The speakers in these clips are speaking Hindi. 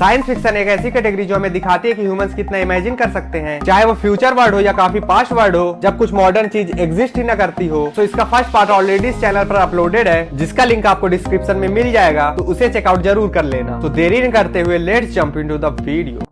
साइंस फिक्शन एक ऐसी कैटेगरी जो हमें दिखाती है कि ह्यूमंस कितना इमेजिन कर सकते हैं, चाहे वो फ्यूचर वर्ल्ड हो या काफी पास्ट वर्ल्ड हो, जब कुछ मॉडर्न चीज एग्जिस्ट ही न करती हो। तो इसका फर्स्ट पार्ट ऑलरेडी इस चैनल पर अपलोडेड है, जिसका लिंक आपको डिस्क्रिप्शन में मिल जाएगा, तो उसे चेकआउट जरूर कर लेना। तो देरी नहीं करते हुए let's jump into the video.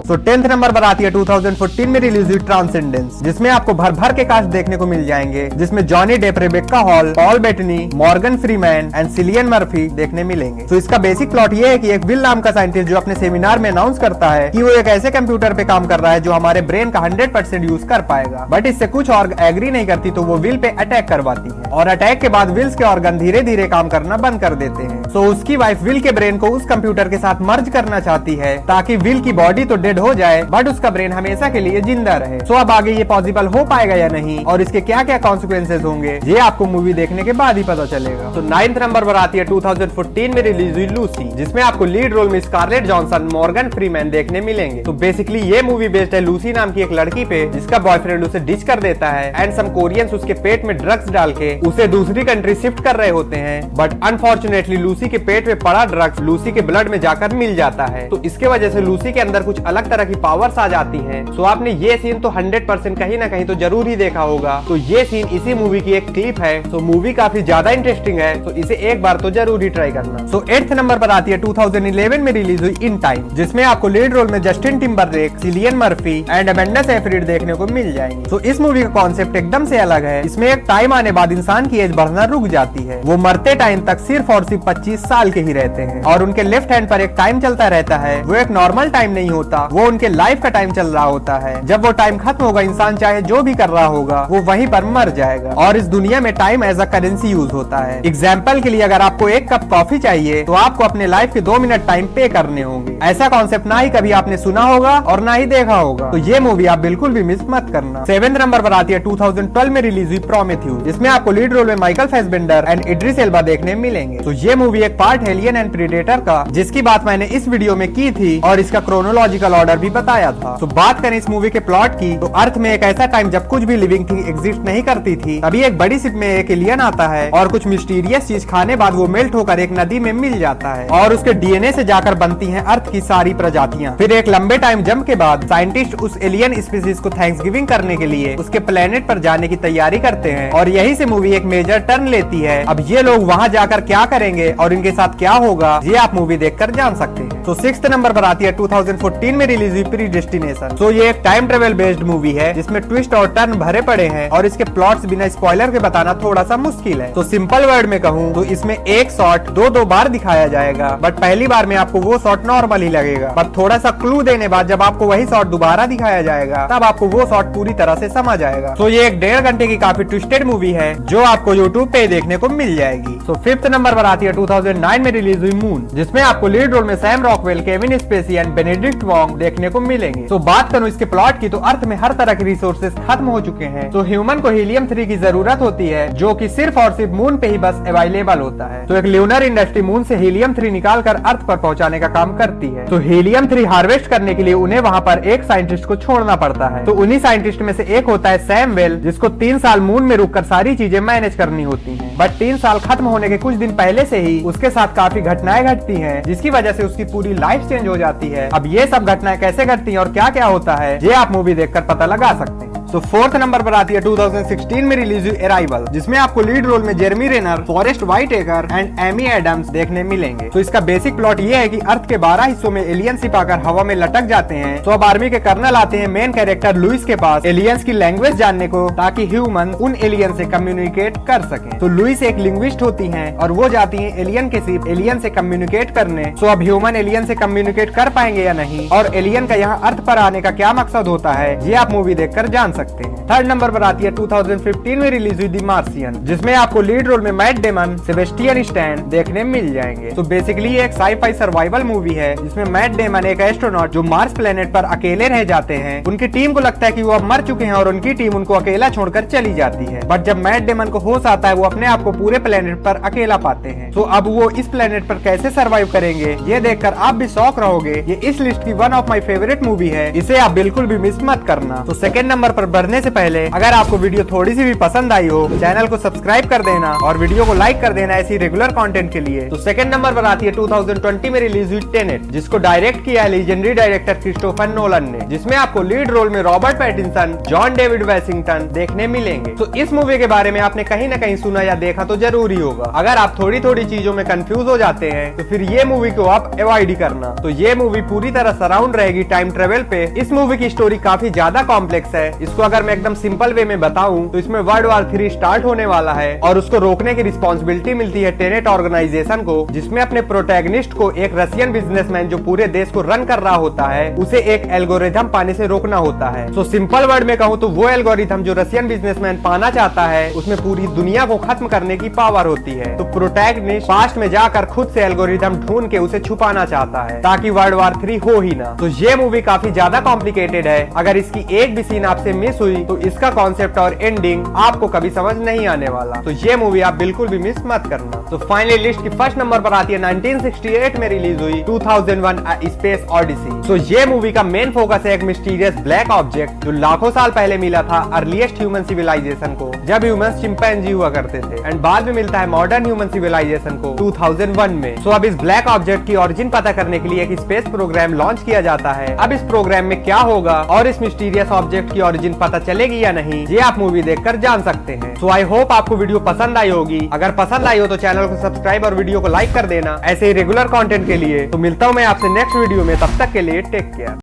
तो 10th नंबर पर आती है 2014 में रिलीज हुई ट्रांसेंडेंस, जिसमें आपको भर भर के कास्ट देखने को मिल जाएंगे, जिसमें Johnny Depp, Rebecca Hall, Paul Bettany, Morgan Freeman and Cillian Murphy देखने मिलेंगे। तो इसका बेसिक प्लॉट ये है कि एक विल नाम का साइंटिस्ट जो अपने सेमिनार में अनाउंस करता है कि वो एक ऐसे कंप्यूटर पे काम कर रहा है जो हमारे ब्रेन का 100% यूज कर पाएगा, बट इससे कुछ और एग्री नहीं करती, तो वो विल पे अटैक करवाती है और अटैक के बाद विल्स के ऑर्गन धीरे धीरे काम करना बंद कर देते हैं। तो उसकी वाइफ विल के ब्रेन को उस कंप्यूटर के साथ मर्ज करना चाहती है ताकि विल की बॉडी तो डेड हो जाए बट उसका ब्रेन हमेशा के लिए जिंदा रहे। तो अब आगे ये पॉसिबल हो पाएगा या नहीं और इसके क्या क्या कॉन्सिक्वेंसेस होंगे, ये आपको मूवी देखने के बाद ही पता चलेगा। तो 9th नंबर पर आती है 2014 में रिलीज हुई लूसी, जिसमें आपको लीड रोल में स्कारलेट जॉनसन, मॉर्गन फ्रीमैन देखने मिलेंगे। तो बेसिकली ये मूवी बेस्ड है लूसी नाम की एक लड़की पे, जिसका बॉयफ्रेंड उसे डिच कर देता है एंड सम कोरियंस उसके पेट में ड्रग्स डाल के उसे दूसरी कंट्री शिफ्ट कर रहे होते हैं, बट अनफॉर्चुनेटली लूसी के पेट में पड़ा ड्रग्स लूसी के ब्लड में जाकर मिल जाता है। तो इसके वजह से लूसी के अंदर कुछ अलग तरह की पावर्स आ जाती हैं। सो आपने ये सीन तो 100% कहीं ना कहीं तो जरूर ही देखा होगा। तो ये सीन इसी मूवी की एक क्लिप है। तो मूवी काफी ज्यादा इंटरेस्टिंग है, तो इसे एक बार तो जरूर ही ट्राई करना। सो 8th नंबर पर आती है 2011 में रिलीज हुई इन टाइम, जिसमें आपको लीड रोल में Justin Timberlake, Cillian Murphy and Amanda Seyfried देखने को मिल जाएंगे। तो इस मूवी का कॉन्सेप्ट एकदम से अलग है। इसमें एक टाइम आने बाद इंसान की एज बढ़ना रुक जाती है, वो मरते टाइम तक सिर्फ और सिर्फ 25 साल के ही रहते हैं और उनके लेफ्ट हैंड पर एक टाइम चलता रहता है। वो एक नॉर्मल टाइम नहीं होता, वो उनके लाइफ का टाइम चल रहा होता है। जब वो टाइम खत्म होगा, इंसान चाहे जो भी कर रहा होगा वो वहीं पर मर जाएगा और इस दुनिया में time as a currency use होता है। एग्जाम्पल के लिए अगर आपको एक कप कॉफी चाहिए तो आपको अपने लाइफ के 2 मिनट टाइम पे करने होंगे। ऐसा कॉन्सेप्ट ना ही कभी आपने सुना होगा और ना ही देखा होगा, तो ये मूवी आप बिल्कुल भी मिस मत करना। 7th नंबर पर आती है 2012 में रिलीज हुई प्रोमेथ्यूस, जिसमें आपको लीड रोल में Michael Fassbender and Idris Elba देखने मिलेंगे। तो ये मूवी एक पार्ट है एलियन एंड प्रेडेटर का, जिसकी बात मैंने इस वीडियो में की थी और इसका क्रोनोलॉजिकल ऑर्डर भी बताया था। तो बात करें इस मूवी के प्लॉट की, तो अर्थ में एक ऐसा टाइम जब कुछ भी लिविंग थिंग एग्जिस्ट नहीं करती थी, तभी एक बड़ी शिप में एक एलियन आता है और कुछ मिस्टीरियस चीज खाने बाद वो मेल्ट होकर एक नदी में मिल जाता है और उसके डीएनए से जाकर बनती हैं अर्थ की सारी प्रजातियां। फिर एक लंबे टाइम जम के बाद साइंटिस्ट उस एलियन स्पीसीज को थैंक्सगिविंग करने के लिए उसके प्लेनेट पर जाने की तैयारी करते हैं और यही से मूवी एक मेजर टर्न लेती है। अब ये लोग वहाँ जाकर क्या करेंगे और इनके साथ क्या होगा, ये आप मूवी देखकर जान सकते हैं। तो 6th नंबर पर आती है 2014 में रिलीज हुई प्रीडेस्टिनेशन। तो ये एक टाइम ट्रेवल बेस्ड मूवी है, जिसमें ट्विस्ट और टर्न भरे पड़े हैं और इसके प्लॉट्स बिना स्पॉइलर के बताना थोड़ा सा मुश्किल है। तो सिंपल वर्ड में कहूँ तो इसमें एक शॉट दो बार दिखाया जाएगा, बट पहली बार में आपको वो शॉट नॉर्मल ही लगेगा, पर थोड़ा सा क्लू देने बाद जब आपको वही शॉट दोबारा दिखाया जाएगा तब आपको वो शॉट पूरी तरह से समझ आएगा। तो ये एक 1.5 घंटे की काफी ट्विस्टेड मूवी है जो आपको यूट्यूब पे देखने को मिल जाएगी। तो 5th नंबर पर आती है 2009 में रिलीज हुई मून, जिसमें आपको लीड रोल में Sam Rockwell, Kevin Spacey and Benedict Wong देखने को मिलेंगे। तो बात करूँ इसके प्लॉट की, तो अर्थ में हर तरह के रिसोर्सेज खत्म हो चुके हैं, तो ह्यूमन को हीलियम 3 की जरूरत होती है, जो कि सिर्फ और सिर्फ मून पे ही बस अवेलेबल होता है। तो एक ल्यूनर इंडस्ट्री मून से हीलियम 3 निकाल कर अर्थ पर पहुंचाने का काम करती है। तो हीलियम 3 हार्वेस्ट करने के लिए उन्हें वहां पर एक साइंटिस्ट को छोड़ना पड़ता है। तो उन्हीं साइंटिस्ट में से एक होता है सैम वेल, जिसको 3 साल मून में रुककर सारी चीजें मैनेज करनी होती है, बट 3 साल खत्म होने के कुछ दिन पहले से ही उसके साथ काफी घटनाएं घटती है, जिसकी वजह से उसकी पूरी लाइफ चेंज हो जाती है। अब ये सब घटनाएं कैसे घटती है और क्या क्या होता है, ये आप मूवी देखकर पता लगा सकते हैं। तो 4th नंबर पर आती है 2016 में रिलीज हुई अराइवल, जिसमें आपको लीड रोल में Jeremy Renner, Forest Whitaker and Amy Adams देखने मिलेंगे। तो इसका बेसिक प्लॉट ये है कि अर्थ के 12 हिस्सों में एलियन शिप आकर हवा में लटक जाते हैं। तो अब आर्मी के कर्नल आते हैं मेन कैरेक्टर लुइस के पास एलियंस की लैंग्वेज जानने को, ताकि ह्यूमन उन एलियन से कम्युनिकेट कर सके। तो लुइस एक लिंग्विस्ट होती है और वो जाती है एलियन के शिप एलियन से कम्युनिकेट करने। तो अब ह्यूमन एलियन से कम्युनिकेट कर पाएंगे या नहीं और एलियन का यहाँ अर्थ पर आने का क्या मकसद होता है, ये आप मूवी देखकर जान सकते हैं। 3rd नंबर पर आती है 2015 में रिलीज हुई द मार्शियन, जिसमें आपको लीड रोल में मैट डेमन, सेबेस्टियन स्टैन देखने मिल जाएंगे। तो बेसिकली ये एक साई-फाई सर्वाइवल मूवी है, जिसमें मैट डेमन एक एस्ट्रोनॉट जो मार्स प्लेनेट पर अकेले रह जाते हैं। उनकी टीम को लगता है कि वो अब मर चुके हैं और उनकी टीम उनको अकेला छोड़कर चली जाती है, बट जब मैट डेमन को होश आता है वो अपने आप को पूरे प्लेनेट पर अकेला पाते हैं। तो अब वो इस प्लेनेट पर कैसे सर्वाइव करेंगे, ये देखकर आप भी शॉक रहोगे। ये इस लिस्ट की one of my favourite movie है, इसे आप बिल्कुल भी मिस मत करना। तो 2nd नंबर पर बढ़ने से पहले अगर आपको वीडियो थोड़ी सी भी पसंद आई हो, चैनल को सब्सक्राइब कर देना और वीडियो को लाइक कर देना ऐसी रेगुलर कंटेंट के लिए। तो सेकंड नंबर पर आती है 2020 में रिलीज हुई टेनेट, जिसको डायरेक्ट किया है लीजेंडरी डायरेक्टर क्रिस्टोफर नोलन ने, जिसमें आपको लीड रोल में Robert Pattinson, John David Washington देखने मिलेंगे। तो इस मूवी के बारे में आपने कहीं ना कहीं सुना या देखा तो जरूर ही होगा। अगर आप थोड़ी थोड़ी चीजों में कंफ्यूज हो जाते हैं तो फिर ये मूवी को आप अवॉइड ही करना। तो ये मूवी पूरी तरह सराउंड रहेगी टाइम ट्रेवल पे। इस मूवी की स्टोरी काफी ज्यादा कॉम्प्लेक्स है। इसको अगर मैं एकदम सिंपल वे में बताऊं तो इसमें वर्ल्ड वॉर 3 स्टार्ट होने वाला है और उसको रोकने की रिस्पॉन्सिबिलिटी मिलती है टेनेट ऑर्गेनाइजेशन को, जिसमें अपने प्रोटैगनिस्ट को एक रशियन बिजनेसमैन जो पूरे देश को रन कर रहा होता है उसे एक एल्गोरिथम पाने से रोकना होता है। तो सिंपल वर्ड में कहूँ तो वो एल्गोरिथम जो रशियन बिजनेसमैन पाना चाहता है उसमें पूरी दुनिया को खत्म करने की पावर होती है। तो प्रोटैगनिस्ट पास्ट में जाकर खुद से एल्गोरिथम ढूंढ के उसे छुपाना चाहता है ताकि वर्ल्ड वॉर 3 हो ही ना। तो ये मूवी काफी ज्यादा कॉम्प्लिकेटेड है। अगर इसकी एक भी सीन आपसे मिस हुई तो इसका कॉन्सेप्ट और एंडिंग आपको कभी समझ नहीं आने वाला। तो ये मूवी आप बिल्कुल भी मिस मत करना। तो फाइनली लिस्ट की फर्स्ट नंबर पर आती है 1968 में रिलीज हुई 2001 अ स्पेस ऑडिसी। तो ये मूवी का मेन फोकस है एक मिस्टीरियस ब्लैक ऑब्जेक्ट जो लाखों साल पहले मिला था अर्लीस्ट ह्यूमन सिविलाइजेशन को, जब ह्यूमंस चिंपैंजी हुआ करते थे, एंड बाद में मिलता है मॉडर्न ह्यूमन सिविलाइजेशन को 2001 में। सो अब इस ब्लैक ऑब्जेक्ट की ओरिजिन पता करने के लिए एक स्पेस प्रोग्राम लॉन्च किया जाता है। अब इस प्रोग्राम में क्या होगा और इस मिस्टीरियस ऑब्जेक्ट की ओरिजिन पता चलेगी या नहीं, ये आप मूवी देखकर जान सकते हैं। सो आई होप आपको वीडियो पसंद आई होगी। अगर पसंद आई हो तो चैनल को सब्सक्राइब और वीडियो को लाइक कर देना ऐसे ही रेगुलर कंटेंट के लिए। तो मिलता हूँ मैं आपसे नेक्स्ट वीडियो में, तब तक के लिए टेक केयर।